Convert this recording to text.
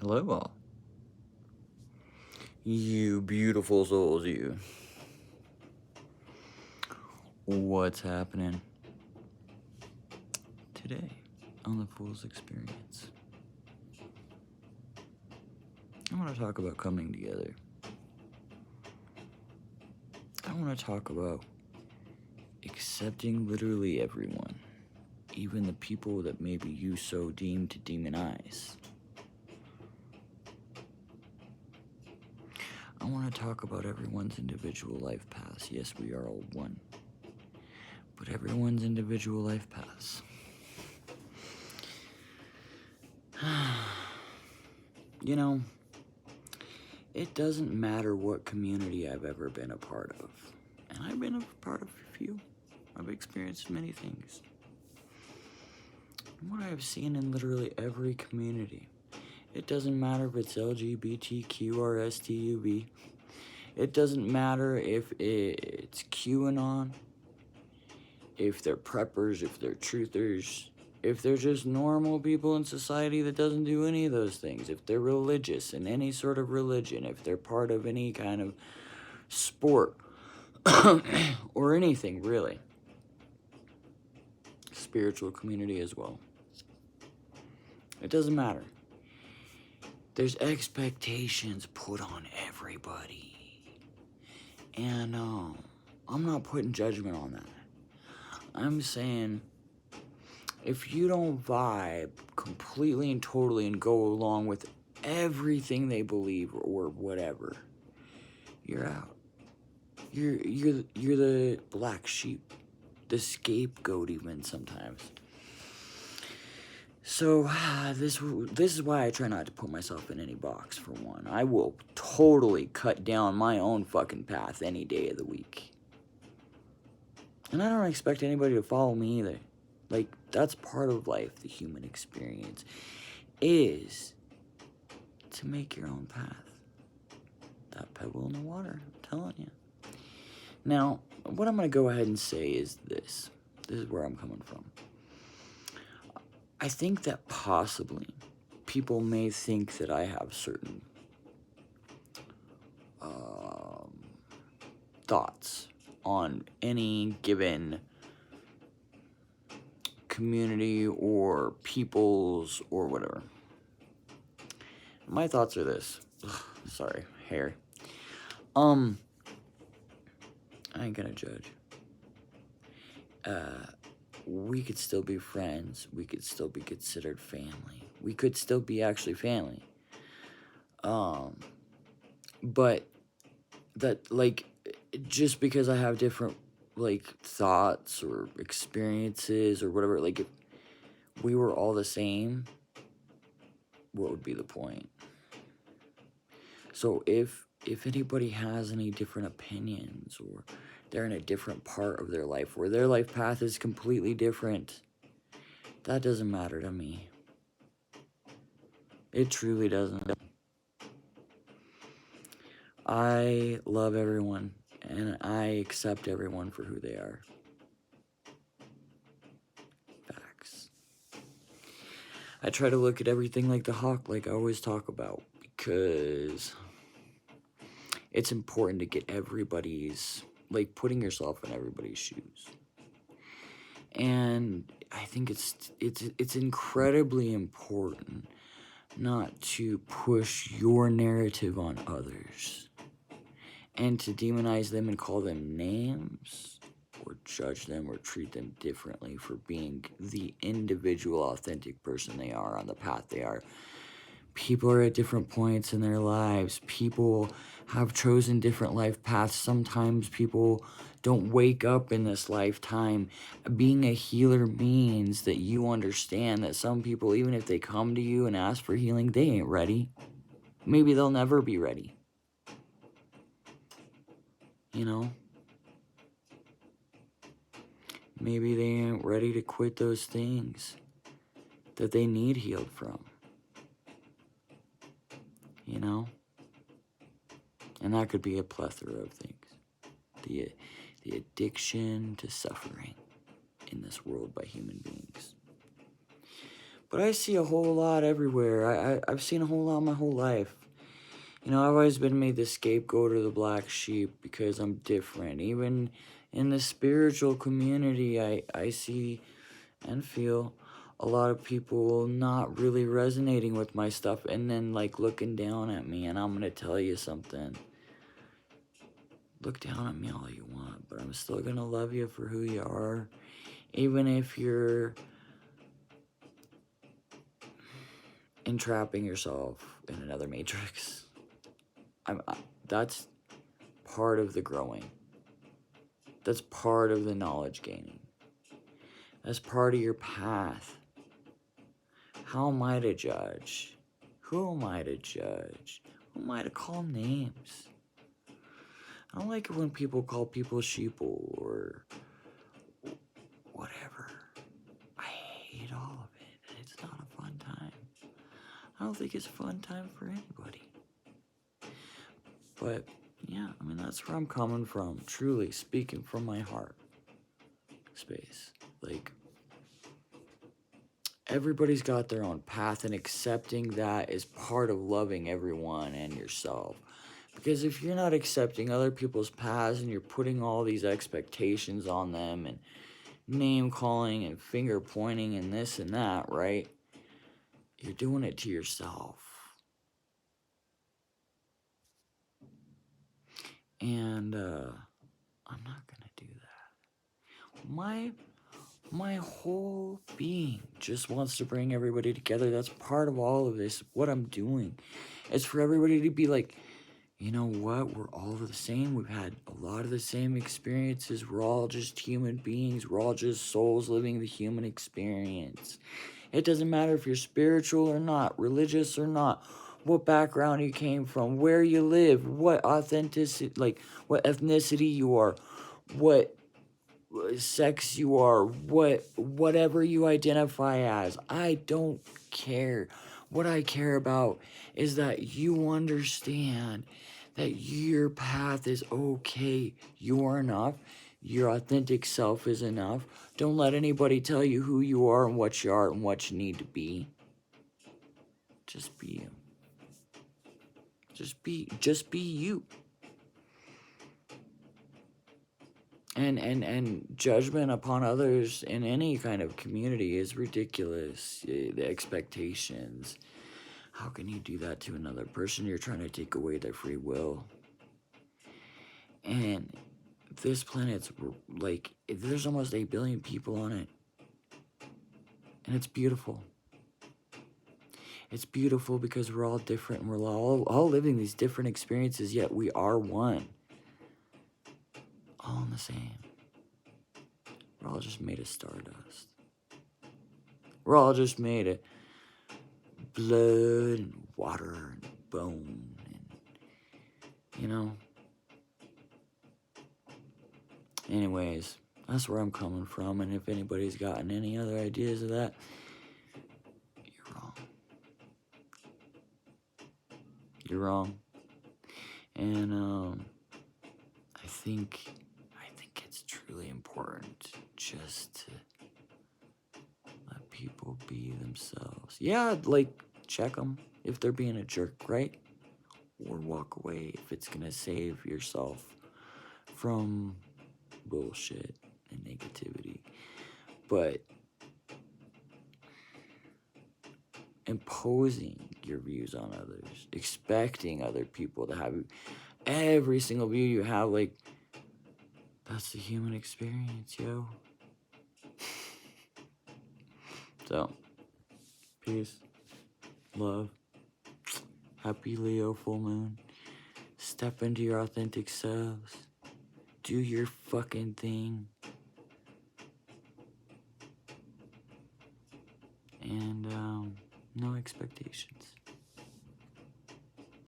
Hello, all. You beautiful souls, you. What's happening today on the Fool's Experience? I want to talk about coming together. I want to talk about accepting literally everyone, even the people that maybe you so deem to demonize. I want to talk about everyone's individual life paths. Yes, we are all one. But everyone's individual life paths. You know, it doesn't matter what community I've ever been a part of. And I've been a part of a few. I've experienced many things. And what I have seen in literally every community, it doesn't matter if it's LGBTQ or STUV. It doesn't matter if it's QAnon, if they're preppers, if they're truthers, if they're just normal people in society that doesn't do any of those things, if they're religious in any sort of religion, if they're part of any kind of sport or anything really. Spiritual community as well. It doesn't matter. There's expectations put on everybody. And I'm not putting judgment on that. I'm saying if you don't vibe completely and totally and go along with everything they believe or whatever, you're out. You're the black sheep, the scapegoat even sometimes. So this is why I try not to put myself in any box. For one, I will totally cut down my own fucking path any day of the week, and I don't expect anybody to follow me either. Like, that's part of life. The human experience is to make your own path. That pebble in the water, I'm telling you. Now, what I'm going to go ahead and say is this. This is where I'm coming from. I think that possibly people may think that I have certain thoughts on any given community or peoples or whatever. My thoughts are this. Ugh, sorry, hair. I ain't gonna judge. We could still be friends. We could still be considered family. We could still be actually family. But that, like, just because I have different, like, thoughts or experiences or whatever, like, if we were all the same, what would be the point? So if anybody has any different opinions, or they're in a different part of their life where their life path is completely different, that doesn't matter to me. It truly doesn't. I love everyone, and I accept everyone for who they are. Facts. I try to look at everything like the hawk, like I always talk about, because it's important to get everybody's, like, putting yourself in everybody's shoes. And I think it's incredibly important not to push your narrative on others and to demonize them and call them names or judge them or treat them differently for being the individual authentic person they are on the path they are. People are at different points in their lives. People have chosen different life paths. Sometimes people don't wake up in this lifetime. Being a healer means that you understand that some people, even if they come to you and ask for healing, they ain't ready. Maybe they'll never be ready. You know? Maybe they ain't ready to quit those things that they need healed from. You know? And that could be a plethora of things. The addiction to suffering in this world by human beings. But I see a whole lot everywhere. I've seen a whole lot my whole life. You know, I've always been made the scapegoat or the black sheep because I'm different. Even in the spiritual community, I see and feel a lot of people not really resonating with my stuff and then like looking down at me. And I'm gonna tell you something. Look down at me all you want, but I'm still gonna love you for who you are. Even if you're entrapping yourself in another matrix. That's part of the growing. That's part of the knowledge gaining. That's part of your path. How am I to judge? Who am I to judge? Who am I to call names? I don't like it when people call people sheeple or whatever. I hate all of it. It's not a fun time. I don't think it's a fun time for anybody. But yeah, I mean, that's where I'm coming from. Truly speaking from my heart space. Like, everybody's got their own path, and accepting that is part of loving everyone and yourself. Because if you're not accepting other people's paths and you're putting all these expectations on them and name calling and finger pointing and this and that, right? You're doing it to yourself. And I'm not gonna do that. My whole being just wants to bring everybody together. That's part of all of this. What I'm doing is for everybody to be like, you know what? We're all the same. We've had a lot of the same experiences. We're all just human beings. We're all just souls living the human experience. It doesn't matter if you're spiritual or not, religious or not, what background you came from, where you live, what authenticity, like what ethnicity you are, what sex you are, whatever you identify as. I don't care. What I care about is that you understand that your path is okay. You are enough. Your authentic self is enough. Don't let anybody tell you who you are and what you are and what you need to be. Just be you. Just be you. And judgment upon others in any kind of community is ridiculous. The expectations. How can you do that to another person? You're trying to take away their free will. And this planet's like, there's almost 8 billion people on it. And it's beautiful. It's beautiful because we're all different and we're all living these different experiences, yet we are one. All in the same. We're all just made of stardust. We're all just made of blood and water and bone and, you know. Anyways, that's where I'm coming from, and if anybody's gotten any other ideas of that, you're wrong. You're wrong. And I think it's truly important just to let people be themselves. Yeah, like, check them if they're being a jerk, right? Or walk away if it's gonna save yourself from bullshit and negativity. But imposing your views on others, expecting other people to have every single view you have, like, that's the human experience, yo. So, peace, love, happy Leo full moon. Step into your authentic selves. Do your fucking thing. And, no expectations.